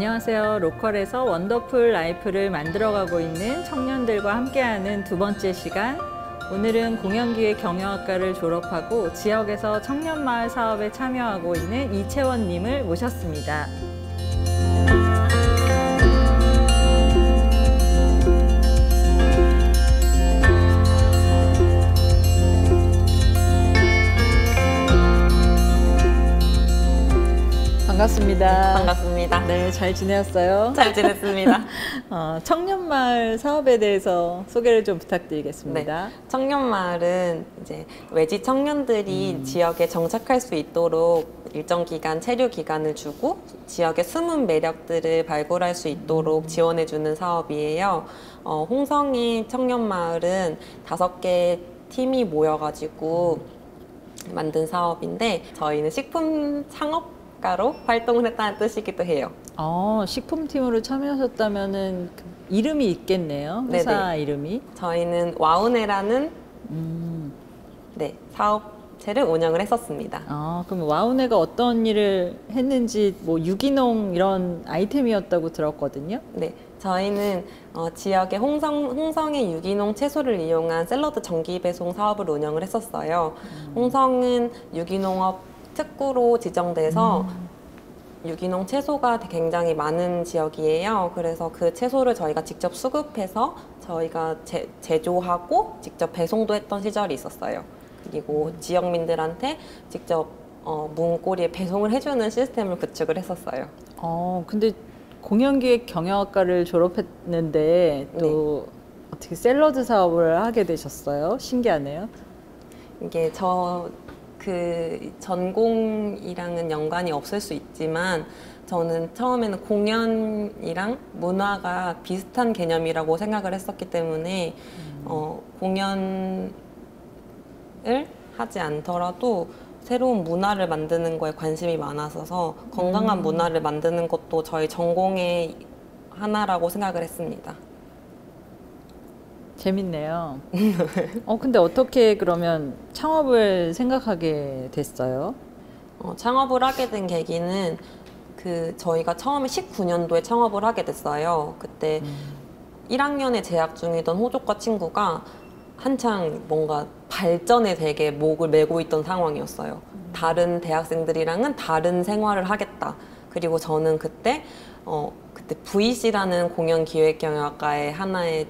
안녕하세요. 로컬에서 원더풀 라이프를 만들어가고 있는 청년들과 함께하는 두 번째 시간. 오늘은 공연기획 경영학과를 졸업하고 지역에서 청년마을 사업에 참여하고 있는 이채원님을 모셨습니다. 반갑습니다. 반갑습니다. 네, 잘 지내셨어요? 잘 지냈습니다. 청년마을 사업에 대해서 소개를 좀 부탁드리겠습니다. 네, 청년마을은 이제 외지 청년들이 지역에 정착할 수 있도록 일정 기간 체류 기간을 주고 지역의 숨은 매력들을 발굴할 수 있도록 지원해주는 사업이에요. 홍성의 청년마을은 5개 팀이 모여가지고 만든 사업인데 저희는 식품 창업가로 활동을 했다는 뜻이기도 해요. 식품팀으로 참여하셨다면은 이름이 있겠네요. 회사 네네. 이름이. 저희는 와우네라는 사업체를 운영을 했었습니다. 그럼 와우네가 어떤 일을 했는지 뭐 유기농 이런 아이템이었다고 들었거든요. 네, 저희는 지역의 홍성의 유기농 채소를 이용한 샐러드 정기 배송 사업을 운영을 했었어요. 홍성은 유기농업 특구로 지정돼서 유기농 채소가 굉장히 많은 지역이에요. 그래서 그 채소를 저희가 직접 수급해서 저희가 제조하고 직접 배송도 했던 시절이 있었어요. 그리고 지역민들한테 직접 문고리에 배송을 해주는 시스템을 구축을 했었어요. 근데 공연기획 경영학과를 졸업했는데 또 어떻게 샐러드 사업을 하게 되셨어요? 신기하네요. 이게 그 전공이랑은 연관이 없을 수 있지만 저는 처음에는 공연이랑 문화가 비슷한 개념이라고 생각을 했었기 때문에 공연을 하지 않더라도 새로운 문화를 만드는 거에 관심이 많아서 건강한 문화를 만드는 것도 저희 전공의 하나라고 생각을 했습니다. 재밌네요. 근데 어떻게 그러면 창업을 생각하게 됐어요? 창업을 하게 된 계기는 저희가 처음에 19년도에 창업을 하게 됐어요. 그때 1학년에 재학 중이던 호족과 친구가 한창 뭔가 발전에 되게 목을 메고 있던 상황이었어요. 다른 대학생들이랑은 다른 생활을 하겠다. 그리고 저는 그때 VC라는 공연기획경영학과의 하나의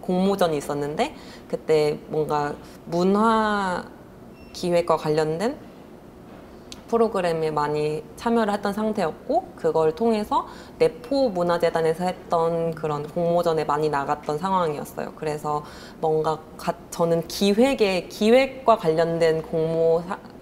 공모전이 있었는데 그때 뭔가 문화기획과 관련된 프로그램에 많이 참여를 했던 상태였고 그걸 통해서 내포문화재단에서 했던 그런 공모전에 많이 나갔던 상황이었어요. 그래서 뭔가 저는 기획과 관련된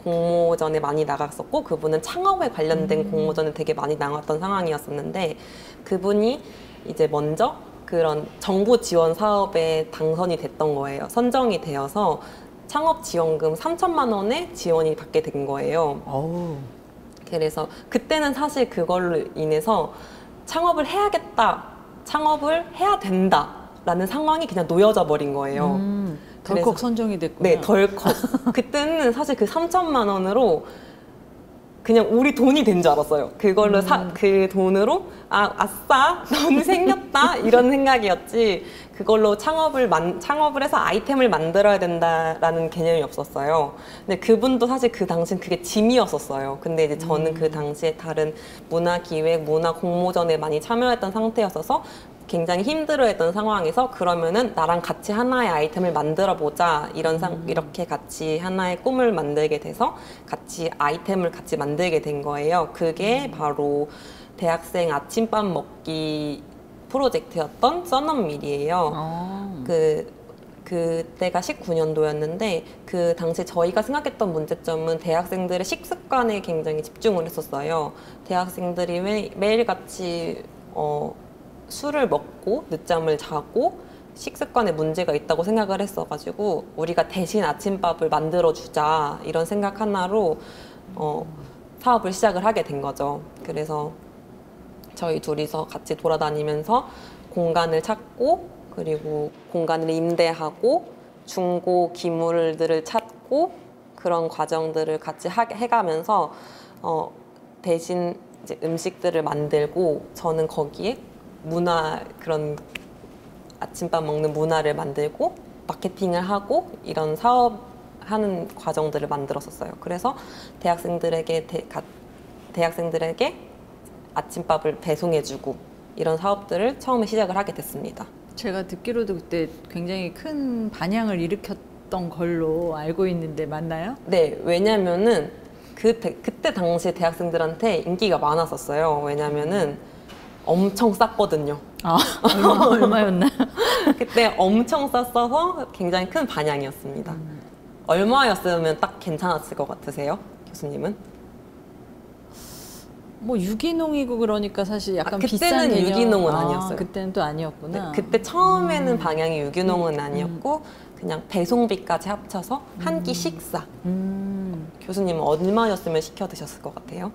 공모전에 많이 나갔었고 그분은 창업에 관련된 공모전에 되게 많이 나갔던 상황이었었는데 그분이 이제 먼저 그런 정부 지원 사업에 당선이 됐던 거예요. 선정이 되어서 창업지원금 3천만 원의 지원이 받게 된 거예요. 그래서 그때는 사실 그걸로 인해서 창업을 해야겠다, 창업을 해야 된다 라는 상황이 그냥 놓여져 버린 거예요. 덜컥 선정이 됐구나. 네, 덜컥. 그때는 사실 그 3천만 원으로 그냥 우리 돈이 된 줄 알았어요. 그걸로 그 돈으로 아싸 돈이 생겼다 이런 생각이었지 그걸로 창업을 해서 아이템을 만들어야 된다라는 개념이 없었어요. 근데 그분도 사실 그 당시엔 그게 짐이었었어요. 근데 이제 저는 그 당시에 다른 문화기획, 문화공모전에 많이 참여했던 상태였어서 굉장히 힘들어했던 상황에서 그러면은 나랑 같이 하나의 아이템을 만들어 보자 이렇게 같이 하나의 꿈을 만들게 돼서 같이 아이템을 같이 만들게 된 거예요. 그게 바로 대학생 아침밥 먹기 프로젝트였던 썬업밀이에요. 그때가 19년도였는데 그 당시 저희가 생각했던 문제점은 대학생들의 식습관에 굉장히 집중을 했었어요. 대학생들이 매일같이 술을 먹고 늦잠을 자고 식습관에 문제가 있다고 생각을 했어가지고 우리가 대신 아침밥을 만들어주자 이런 생각 하나로 사업을 시작을 하게 된 거죠. 그래서 저희 둘이서 같이 돌아다니면서 공간을 찾고 그리고 공간을 임대하고 중고 기물들을 찾고 그런 과정들을 같이 해가면서 대신 이제 음식들을 만들고 저는 거기에 그런 아침밥 먹는 문화를 만들고 마케팅을 하고 이런 사업하는 과정들을 만들었었어요. 그래서 대학생들에게 아침밥을 배송해주고 이런 사업들을 처음에 시작을 하게 됐습니다. 제가 듣기로도 그때 굉장히 큰 반향을 일으켰던 걸로 알고 있는데 맞나요? 네, 왜냐면은 그때 당시에 대학생들한테 인기가 많았었어요. 왜냐면은 엄청 쌌거든요. 아, 얼마였나? 그때 엄청 쌌어서 굉장히 큰 반향이었습니다. 얼마였으면 딱 괜찮았을 것 같으세요? 교수님은? 뭐 유기농이고 그러니까 사실 약간 비싼 그때는 개념. 유기농은 아니었어요. 그때는 또 아니었구나. 네, 그때 처음에는 방향이 유기농은 아니었고 그냥 배송비까지 합쳐서 한 끼 식사. 교수님은 얼마였으면 시켜 드셨을 것 같아요?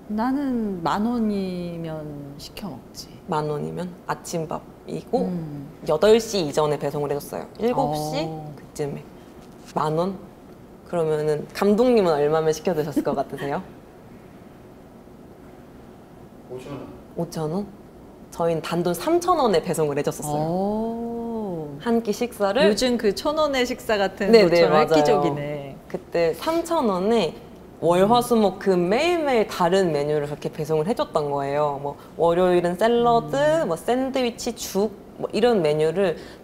나는 10,000원이면 시켜 먹지. 10,000원이면 아침밥이고 8시 이전에 배송을 해줬어요. 7시 그쯤에 10,000원? 그러면은 감독님은 얼마면 시켜 드셨을 것 같으세요? 5,000원. 5,000원? 저희는 단돈 3,000원에 배송을 해줬었어요. 한 끼 식사를 요즘 그 1,000원의 식사 같은 네네, 것처럼 맞아요. 획기적이네. 그때 3,000원에 월화수목 매일매일 다른 메뉴를 그렇게 배송을 해줬던 거예요. 뭐 월요일은 샐러드, 뭐 샌드위치, 죽, 뭐 이런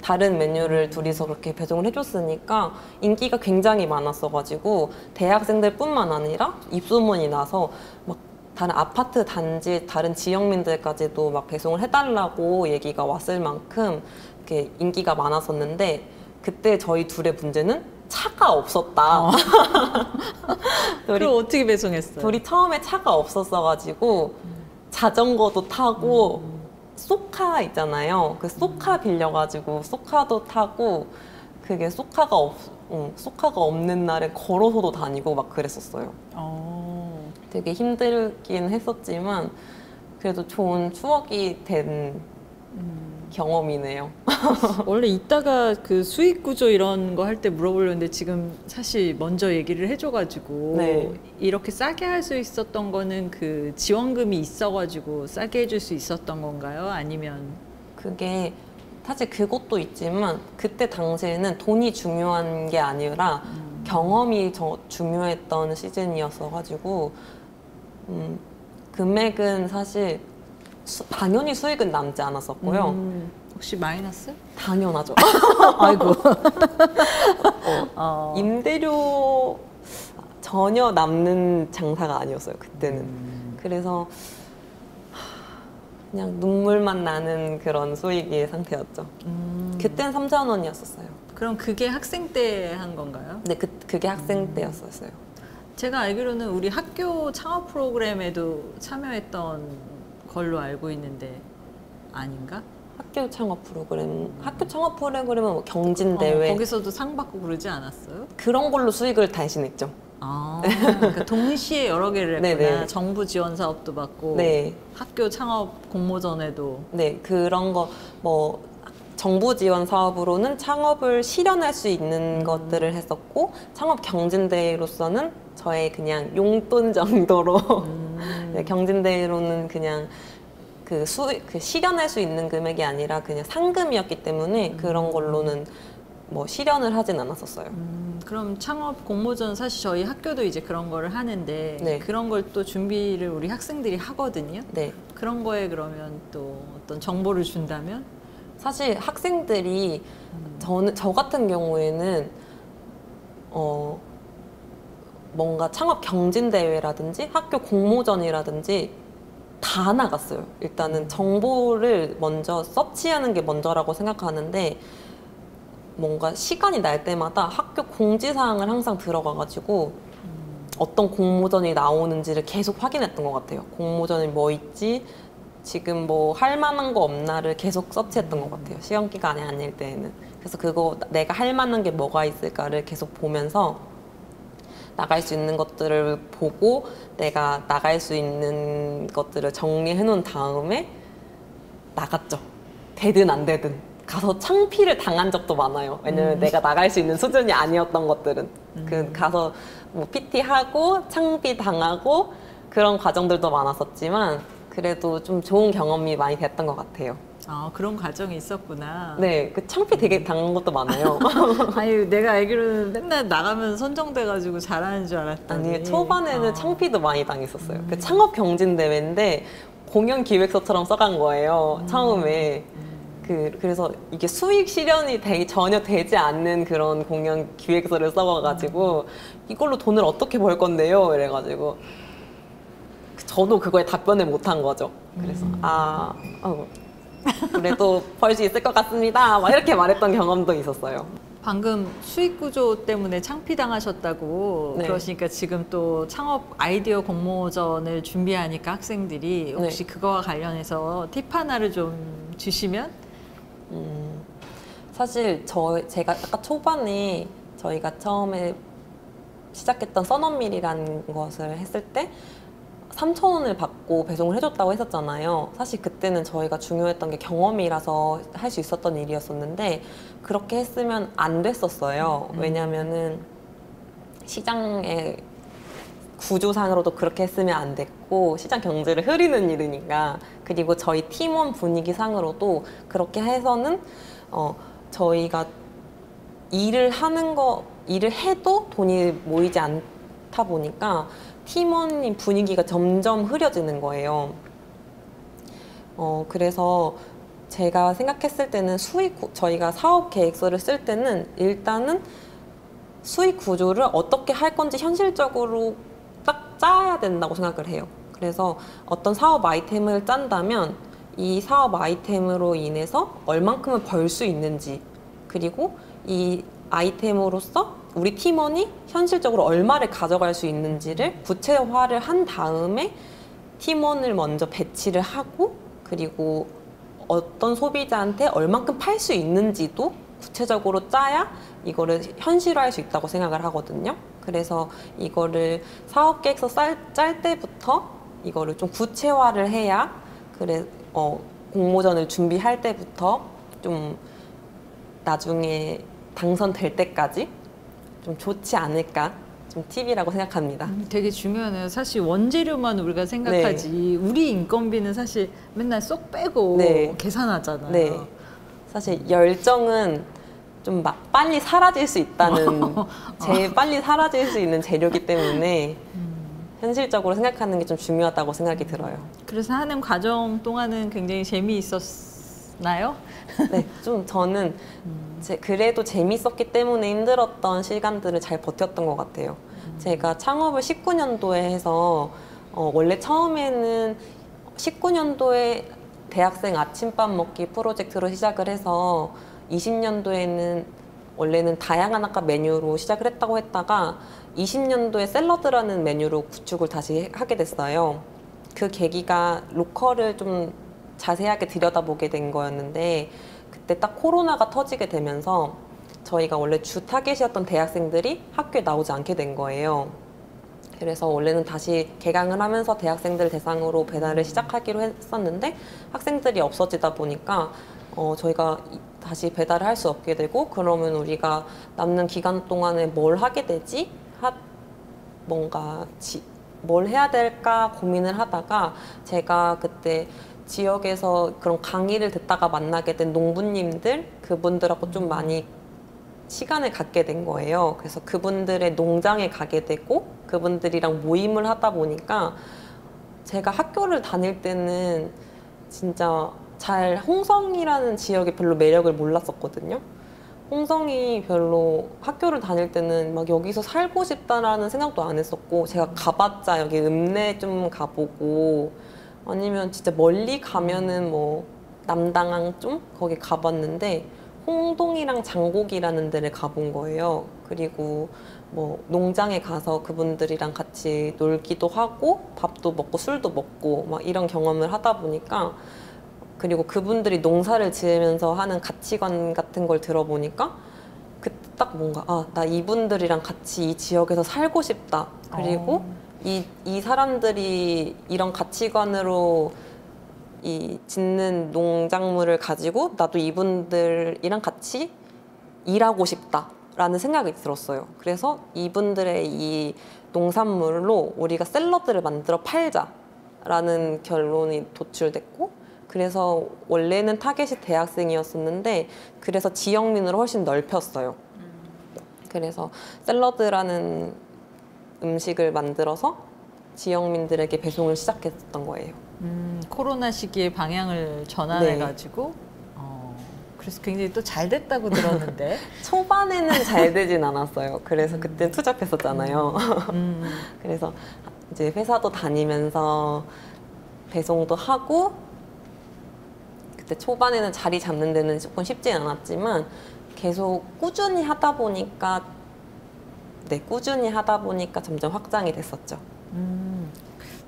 다른 메뉴를 둘이서 그렇게 배송을 해줬으니까 인기가 굉장히 많았어가지고 대학생들뿐만 아니라 입소문이 나서 막 다른 아파트 단지 다른 지역민들까지도 막 배송을 해달라고 얘기가 왔을 만큼 이렇게 인기가 많았었는데 그때 저희 둘의 문제는 차가 없었다. 그럼 어떻게 배송했어요? 둘이 처음에 차가 없었어가지고 자전거도 타고 쏘카 있잖아요. 그 쏘카 빌려가지고 쏘카도 타고 그게 쏘카가 없는 날에 걸어서도 다니고 막 그랬었어요. 되게 힘들긴 했었지만 그래도 좋은 추억이 된 경험이네요. 원래 이따가 그 수익 구조 이런 거 할 때 물어보려는데 지금 사실 먼저 얘기를 해줘가지고 네. 이렇게 싸게 할 수 있었던 거는 그 지원금이 있어가지고 싸게 해줄 수 있었던 건가요? 아니면 그게 사실 그것도 있지만 그때 당시에는 돈이 중요한 게 아니라 경험이 중요했던 시즌이었어가지고 금액은 사실 당연히 수익은 남지 않았었고요. 혹시 마이너스? 당연하죠. 아이고. 임대료 전혀 남는 장사가 아니었어요, 그때는. 그래서 그냥 눈물만 나는 그런 수익의 상태였죠. 그때는 3,000원이었었어요. 그럼 그게 학생 때 한 건가요? 네, 그게 학생 때였었어요. 제가 알기로는 우리 학교 창업 프로그램에도 참여했던 걸로 알고 있는데 아닌가? 학교 창업 프로그램은 뭐 경진대회 거기서도 상 받고 그러지 않았어요? 그런 걸로 수익을 대신했죠. 그러니까 동시에 여러 개를 했구나. 네네. 정부 지원 사업도 받고 네. 학교 창업 공모전에도. 네, 그런 거 뭐 정부 지원 사업으로는 창업을 실현할 수 있는 것들을 했었고 창업 경진대회로서는 저의 그냥 용돈 정도로 네, 경진대회로는 그냥 그 실현할 수 있는 금액이 아니라 그냥 상금이었기 때문에 그런 걸로는 뭐 실현을 하진 않았었어요. 그럼 창업 공모전 사실 저희 학교도 이제 그런 거를 하는데 네. 그런 걸 또 준비를 우리 학생들이 하거든요. 네. 그런 거에 그러면 또 어떤 정보를 준다면? 사실 학생들이 저 같은 경우에는 뭔가 창업 경진대회라든지 학교 공모전이라든지 다 나갔어요. 일단은 정보를 먼저 서치하는 게 먼저라고 생각하는데 뭔가 시간이 날 때마다 학교 공지사항을 항상 들어가가지고 어떤 공모전이 나오는지를 계속 확인했던 것 같아요. 공모전이 뭐 있지? 지금 뭐 할 만한 거 없나를 계속 서치했던 것 같아요. 시험 기간이 아닐 때에는. 그래서 그거 내가 할 만한 게 뭐가 있을까를 계속 보면서 나갈 수 있는 것들을 보고 내가 나갈 수 있는 것들을 정리해 놓은 다음에 나갔죠. 되든 안 되든. 가서 창피를 당한 적도 많아요. 왜냐면 내가 나갈 수 있는 수준이 아니었던 것들은. 가서 뭐 PT 하고 창피 당하고 그런 과정들도 많았었지만 그래도 좀 좋은 경험이 많이 됐던 것 같아요. 아, 그런 과정이 있었구나. 네, 그 창피 되게 당한 것도 많아요. 아니, 내가 알기로는 맨날 나가면 선정돼가지고 잘하는 줄 알았더니. 아니, 초반에는 창피도 많이 당했었어요. 그 창업 경진 대회인데 공연 기획서처럼 써간 거예요. 처음에. 그래서 이게 수익 실현이 전혀 되지 않는 그런 공연 기획서를 써가지고 이걸로 돈을 어떻게 벌 건데요? 이래가지고 저도 그거에 답변을 못한 거죠. 그래서 그래도 벌 수 있을 것 같습니다. 막 이렇게 말했던 경험도 있었어요. 방금 수익 구조 때문에 창피당하셨다고 네. 그러시니까 지금 또 창업 아이디어 공모전을 준비하니까 학생들이 혹시 그거와 관련해서 팁 하나를 좀 주시면? 사실 제가 아까 초반에 저희가 처음에 시작했던 써넌밀이라는 것을 했을 때 3,000원을 받고 배송을 해줬다고 했었잖아요. 사실 그때는 저희가 중요했던 게 경험이라서 할 수 있었던 일이었었는데 그렇게 했으면 안 됐었어요. 왜냐면은 시장의 구조상으로도 그렇게 했으면 안 됐고 시장 경제를 흐리는 일이니까 그리고 저희 팀원 분위기상으로도 그렇게 해서는 저희가 일을 해도 돈이 모이지 않다 보니까 팀원 분위기가 점점 흐려지는 거예요. 그래서 제가 생각했을 때는 저희가 사업 계획서를 쓸 때는 일단은 수익 구조를 어떻게 할 건지 현실적으로 딱 짜야 된다고 생각을 해요. 그래서 어떤 사업 아이템을 짠다면 이 사업 아이템으로 인해서 얼만큼을 벌 수 있는지 그리고 이 아이템으로서 우리 팀원이 현실적으로 얼마를 가져갈 수 있는지를 구체화를 한 다음에 팀원을 먼저 배치를 하고 그리고 어떤 소비자한테 얼만큼 팔 수 있는지도 구체적으로 짜야 이거를 현실화할 수 있다고 생각을 하거든요. 그래서 이거를 사업 계획서 짤 때부터 이거를 좀 구체화를 해야 공모전을 준비할 때부터 좀 나중에 당선될 때까지 좀 좋지 않을까 좀 팁이라고 생각합니다. 되게 중요하네요. 사실 원재료만 우리가 생각하지 우리 인건비는 사실 맨날 쏙 빼고 계산하잖아요. 네. 사실 열정은 좀 빨리 사라질 수 있다는 제일 빨리 사라질 수 있는 재료이기 때문에 현실적으로 생각하는 게 좀 중요하다고 생각이 들어요. 그래서 하는 과정 동안은 굉장히 재미있었나요? 네, 좀 저는 그래도 재밌었기 때문에 힘들었던 시간들을 잘 버텼던 것 같아요. 제가 창업을 19년도에 해서 원래 처음에는 19년도에 대학생 아침밥 먹기 프로젝트로 시작을 해서 20년도에는 원래는 다양한 아까 메뉴로 시작을 했다고 했다가 20년도에 샐러드라는 메뉴로 구축을 다시 하게 됐어요. 그 계기가 로컬을 좀 자세하게 들여다보게 된 거였는데 그때 딱 코로나가 터지게 되면서 저희가 원래 주 타겟이었던 대학생들이 학교에 나오지 않게 된 거예요. 그래서 원래는 다시 개강을 하면서 대학생들 대상으로 배달을 시작하기로 했었는데 학생들이 없어지다 보니까 저희가 다시 배달을 할 수 없게 되고 그러면 우리가 남는 기간 동안에 뭘 하게 되지? 뭘 해야 될까 고민을 하다가 제가 그때 지역에서 그런 강의를 듣다가 만나게 된 농부님들 그분들하고 좀 많이 시간을 갖게 된 거예요. 그래서 그분들의 농장에 가게 되고 그분들이랑 모임을 하다 보니까 제가 학교를 다닐 때는 진짜 홍성이라는 지역에 별로 매력을 몰랐었거든요. 홍성이 별로 학교를 다닐 때는 막 여기서 살고 싶다라는 생각도 안 했었고 제가 가봤자 여기 읍내 좀 가보고 아니면 진짜 멀리 가면은 뭐 남당항 좀 거기 가봤는데 홍동이랑 장곡이라는 데를 가본 거예요. 그리고 뭐 농장에 가서 그분들이랑 같이 놀기도 하고 밥도 먹고 술도 먹고 막 이런 경험을 하다 보니까 그리고 그분들이 농사를 지으면서 하는 가치관 같은 걸 들어보니까 그때 딱 뭔가 나 이분들이랑 같이 이 지역에서 살고 싶다. 그리고 이 사람들이 이런 가치관으로 짓는 농작물을 가지고 나도 이분들이랑 같이 일하고 싶다 라는 생각이 들었어요. 그래서 이분들의 이 농산물로 우리가 샐러드를 만들어 팔자라는 결론이 도출됐고, 그래서 원래는 타겟이 대학생이었었는데 그래서 지역민으로 훨씬 넓혔어요. 그래서 샐러드라는 음식을 만들어서 지역민들에게 배송을 시작했던 거예요. 코로나 시기에 방향을 전환해가지고 그래서 굉장히 또 잘 됐다고 들었는데 초반에는 잘 되진 않았어요. 그래서 그때 투잡했었잖아요. 그래서 이제 회사도 다니면서 배송도 하고, 그때 초반에는 자리 잡는 데는 조금 쉽지 않았지만 계속 꾸준히 하다 보니까 점점 확장이 됐었죠.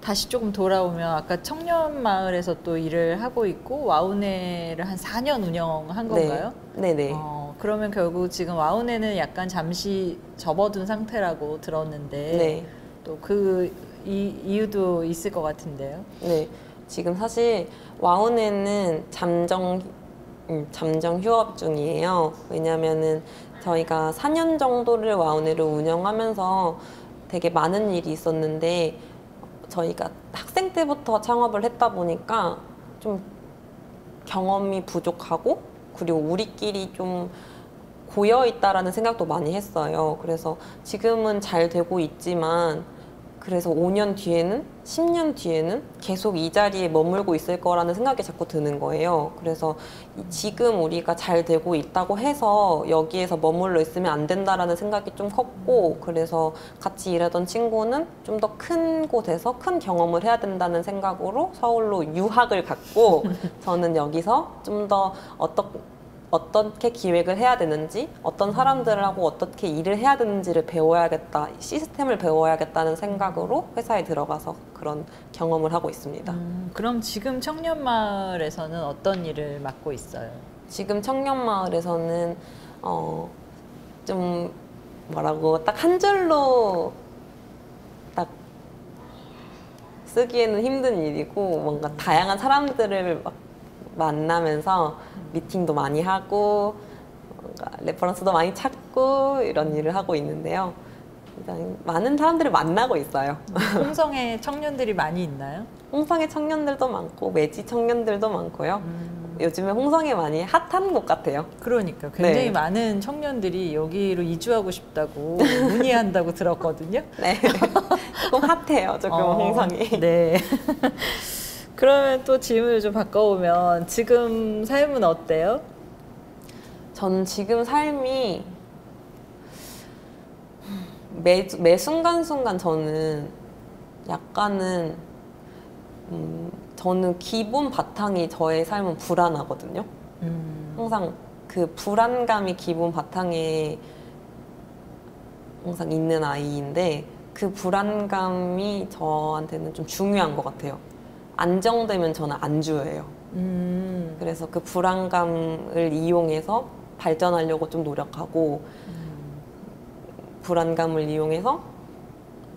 다시 조금 돌아오면 아까 청년마을에서 또 일을 하고 있고 와우네를 한 4년 운영한 건가요? 네네. 그러면 결국 지금 와우네는 약간 잠시 접어든 상태라고 들었는데 네. 또 그 이유도 있을 것 같은데요. 네. 지금 사실 와우네는 잠정 휴업 중이에요. 왜냐면은 저희가 4년 정도를 와우네를 운영하면서 되게 많은 일이 있었는데, 저희가 학생 때부터 창업을 했다 보니까 좀 경험이 부족하고, 그리고 우리끼리 좀 고여있다라는 생각도 많이 했어요. 그래서 지금은 잘 되고 있지만, 그래서 5년 뒤에는, 10년 뒤에는 계속 이 자리에 머물고 있을 거라는 생각이 자꾸 드는 거예요. 그래서 지금 우리가 잘 되고 있다고 해서 여기에서 머물러 있으면 안 된다라는 생각이 좀 컸고, 그래서 같이 일하던 친구는 좀 더 큰 곳에서 큰 경험을 해야 된다는 생각으로 서울로 유학을 갔고, 저는 여기서 좀 더 어떻게 기획을 해야 되는지, 어떤 사람들하고 어떻게 일을 해야 되는지를 배워야겠다, 시스템을 배워야겠다는 생각으로 회사에 들어가서 그런 경험을 하고 있습니다. 그럼 지금 청년마을에서는 어떤 일을 맡고 있어요? 지금 청년마을에서는 좀 뭐라고 딱 한 줄로 딱 쓰기에는 힘든 일이고, 뭔가 다양한 사람들을 막 만나면서 미팅도 많이 하고 뭔가 레퍼런스도 많이 찾고 이런 일을 하고 있는데요. 일단 많은 사람들을 만나고 있어요. 홍성에 청년들이 많이 있나요? 홍성의 청년들도 많고 매지 청년들도 많고요. 요즘에 홍성에 많이 핫한 곳 같아요. 그러니까 굉장히 네. 많은 청년들이 여기로 이주하고 싶다고 문의한다고 들었거든요. 네, 조금 핫해요. 조금 홍성이. 네. 그러면 또 질문을 좀 바꿔보면 지금 삶은 어때요? 전 지금 삶이 매 순간순간 저는 약간은 저는 기본 바탕이 저의 삶은 불안하거든요. 항상 그 불안감이 기본 바탕에 항상 있는 아이인데, 그 불안감이 저한테는 좀 중요한 것 같아요. 안정되면 저는 안주예요. 그래서 그 불안감을 이용해서 발전하려고 좀 노력하고, 불안감을 이용해서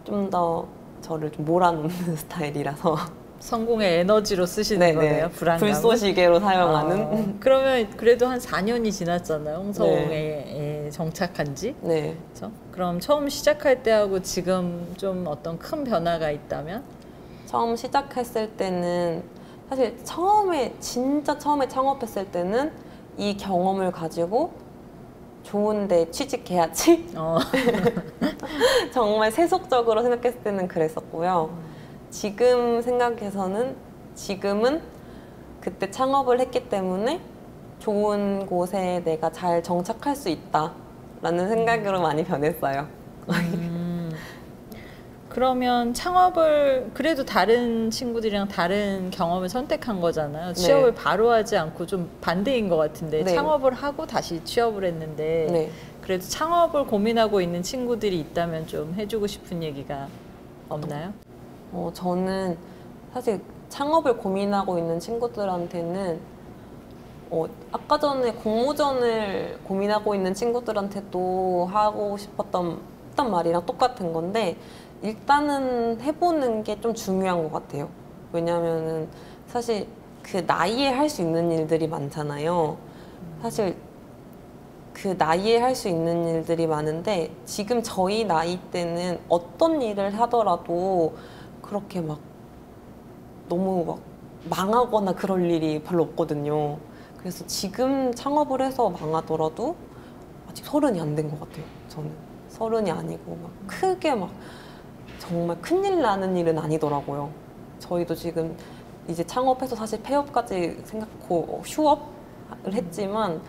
좀 더 저를 좀 몰아넣는 스타일이라서. 성공의 에너지로 쓰시는 거네요, 불안감을. 불쏘시개로 사용하는. 그러면 그래도 한 4년이 지났잖아요, 홍성에 정착한 지. 네. 그렇죠? 그럼 처음 시작할 때하고 지금 좀 어떤 큰 변화가 있다면? 처음 시작했을 때는 사실 진짜 처음에 창업했을 때는 이 경험을 가지고 좋은데 취직해야지? 정말 세속적으로 생각했을 때는 그랬었고요. 지금 생각해서는 지금은 그때 창업을 했기 때문에 좋은 곳에 내가 잘 정착할 수 있다라는 생각으로 많이 변했어요. 그러면 창업을 그래도 다른 친구들이랑 다른 경험을 선택한 거잖아요. 취업을 네. 바로 하지 않고 좀 반대인 것 같은데 네. 창업을 하고 다시 취업을 했는데 네. 그래도 창업을 고민하고 있는 친구들이 있다면 좀 해주고 싶은 얘기가 없나요? 저는 사실 창업을 고민하고 있는 친구들한테는 아까 전에 공모전을 고민하고 있는 친구들한테도 하고 싶었던 말이랑 똑같은 건데, 일단은 해보는 게 좀 중요한 것 같아요. 왜냐면은 사실 그 나이에 할 수 있는 일들이 많잖아요. 사실 그 나이에 할 수 있는 일들이 많은데 지금 저희 나이 때는 어떤 일을 하더라도 그렇게 막 너무 막 망하거나 그럴 일이 별로 없거든요. 그래서 지금 창업을 해서 망하더라도 아직 30이 안 된 것 같아요. 저는 30이 아니고 막 크게 막 정말 큰일 나는 일은 아니더라고요. 저희도 지금 이제 창업해서 사실 폐업까지 생각하고 휴업을 했지만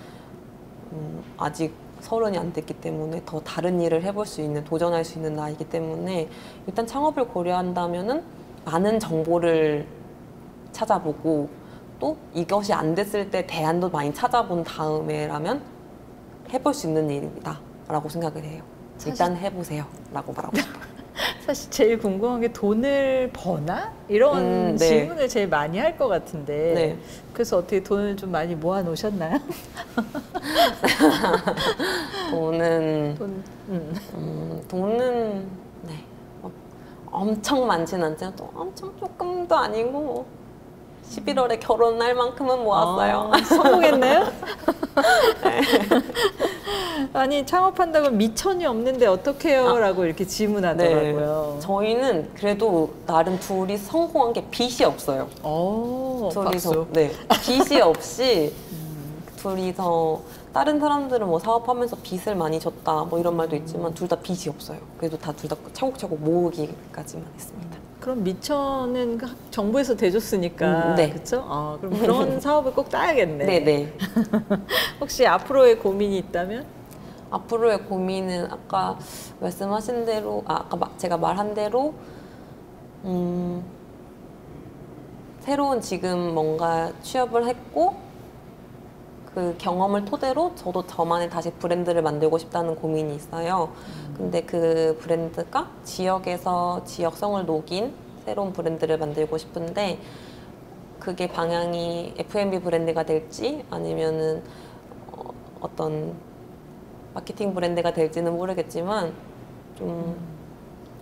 아직 30이 안 됐기 때문에 더 다른 일을 해볼 수 있는, 도전할 수 있는 나이기 때문에 일단 창업을 고려한다면은 많은 정보를 찾아보고 또 이것이 안 됐을 때 대안도 많이 찾아본 다음에라면 해볼 수 있는 일이다 라고 생각을 해요. 일단 해보세요 라고 말하고 싶어요. 사실 제일 궁금한 게 돈을 버나? 이런 네. 질문을 제일 많이 할 것 같은데 네. 그래서 어떻게 돈을 좀 많이 모아 놓으셨나요? 돈은 돈은 네. 엄청 많진 않지만 또 엄청 조금도 아니고 11월에 결혼할 만큼은 모았어요. 성공했나요? 네. 아니 창업한다고 미천이 없는데 어떡해요? 라고 이렇게 질문하더라고요. 네. 저희는 그래도 나름 둘이 성공한 게 빚이 없어요. 박수. 네, 빚이 없이 둘이서 다른 사람들은 뭐 사업하면서 빚을 많이 졌다 뭐 이런 말도 있지만 둘 다 빚이 없어요. 그래도 다 둘 다 차곡차곡 모으기까지만 했습니다. 그럼 미천은 정부에서 대줬으니까 네. 그렇죠? 그럼 그런 사업을 꼭 따야겠네. 네네. 혹시 앞으로의 고민이 있다면? 앞으로의 고민은 아까 말씀하신 대로 제가 말한 대로 새로운 지금 뭔가 취업을 했고 그 경험을 토대로 저도 저만의 다시 브랜드를 만들고 싶다는 고민이 있어요. 근데 그 브랜드가 지역에서 지역성을 녹인 새로운 브랜드를 만들고 싶은데 그게 방향이 F&B 브랜드가 될지 아니면은 어떤 마케팅 브랜드가 될지는 모르겠지만 좀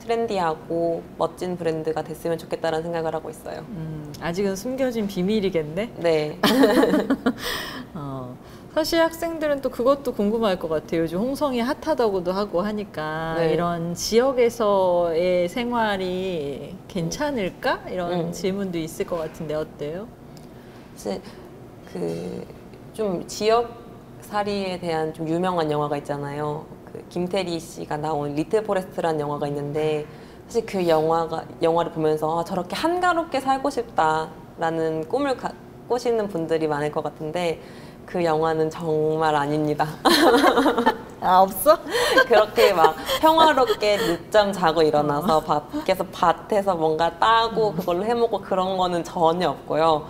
트렌디하고 멋진 브랜드가 됐으면 좋겠다는 생각을 하고 있어요. 아직은 숨겨진 비밀이겠네? 네. 사실 학생들은 또 그것도 궁금할 것 같아요. 요즘 홍성이 핫하다고도 하고 하니까 네. 이런 지역에서의 생활이 괜찮을까? 이런 질문도 있을 것 같은데 어때요? 사실 좀 지역살이에 대한 좀 유명한 영화가 있잖아요. 그 김태리 씨가 나온 리틀 포레스트라는 영화가 있는데 사실 그 영화를 보면서 저렇게 한가롭게 살고 싶다라는 꿈을 꾸시는 분들이 많을 것 같은데 그 영화는 정말 아닙니다. 없어? 그렇게 막 평화롭게 늦잠 자고 일어나서 밖에서 밭에서 뭔가 따고 그걸로 해먹고 그런 거는 전혀 없고요.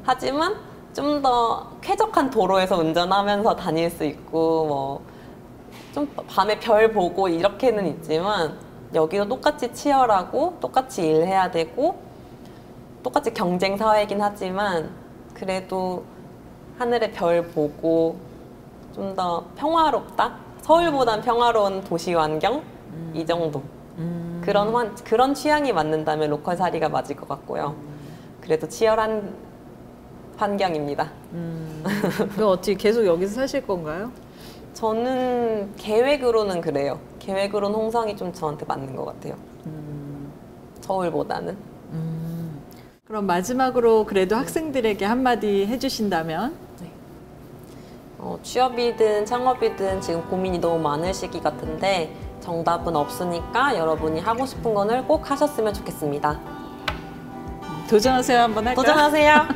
하지만 좀 더 쾌적한 도로에서 운전하면서 다닐 수 있고 뭐 좀 밤에 별 보고 이렇게는 있지만 여기도 똑같이 치열하고 똑같이 일해야 되고 똑같이 경쟁 사회이긴 하지만 그래도 하늘에 별 보고 좀 더 평화롭다? 서울보단 평화로운 도시 환경? 이 정도. 그런 취향이 맞는다면 로컬살이가 맞을 것 같고요. 그래도 치열한 환경입니다. 그럼 어떻게 계속 여기서 사실 건가요? 저는 계획으로는 그래요. 계획으로는 홍성이 좀 저한테 맞는 것 같아요. 서울보다는. 그럼 마지막으로 그래도 학생들에게 한마디 해주신다면? 네. 취업이든 창업이든 지금 고민이 너무 많을 시기 같은데 정답은 없으니까 여러분이 하고 싶은 거를 꼭 하셨으면 좋겠습니다. 도전하세요. 한번 할까요? 도전하세요.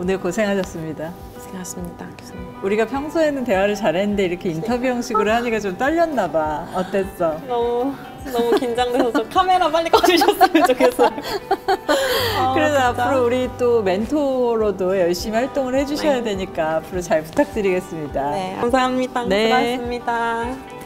오늘 고생하셨습니다. 고생하셨습니다, 교수님. 우리가 평소에는 대화를 잘했는데 이렇게 인터뷰 형식으로 하니까 좀 떨렸나 봐. 어땠어? 너무 긴장돼서 저 카메라 빨리 꺼주셨으면 좋겠어요. 그래서 진짜. 앞으로 우리 또 멘토로도 열심히 활동을 해주셔야 되니까 앞으로 잘 부탁드리겠습니다. 네, 감사합니다. 네. 고생하셨습니다.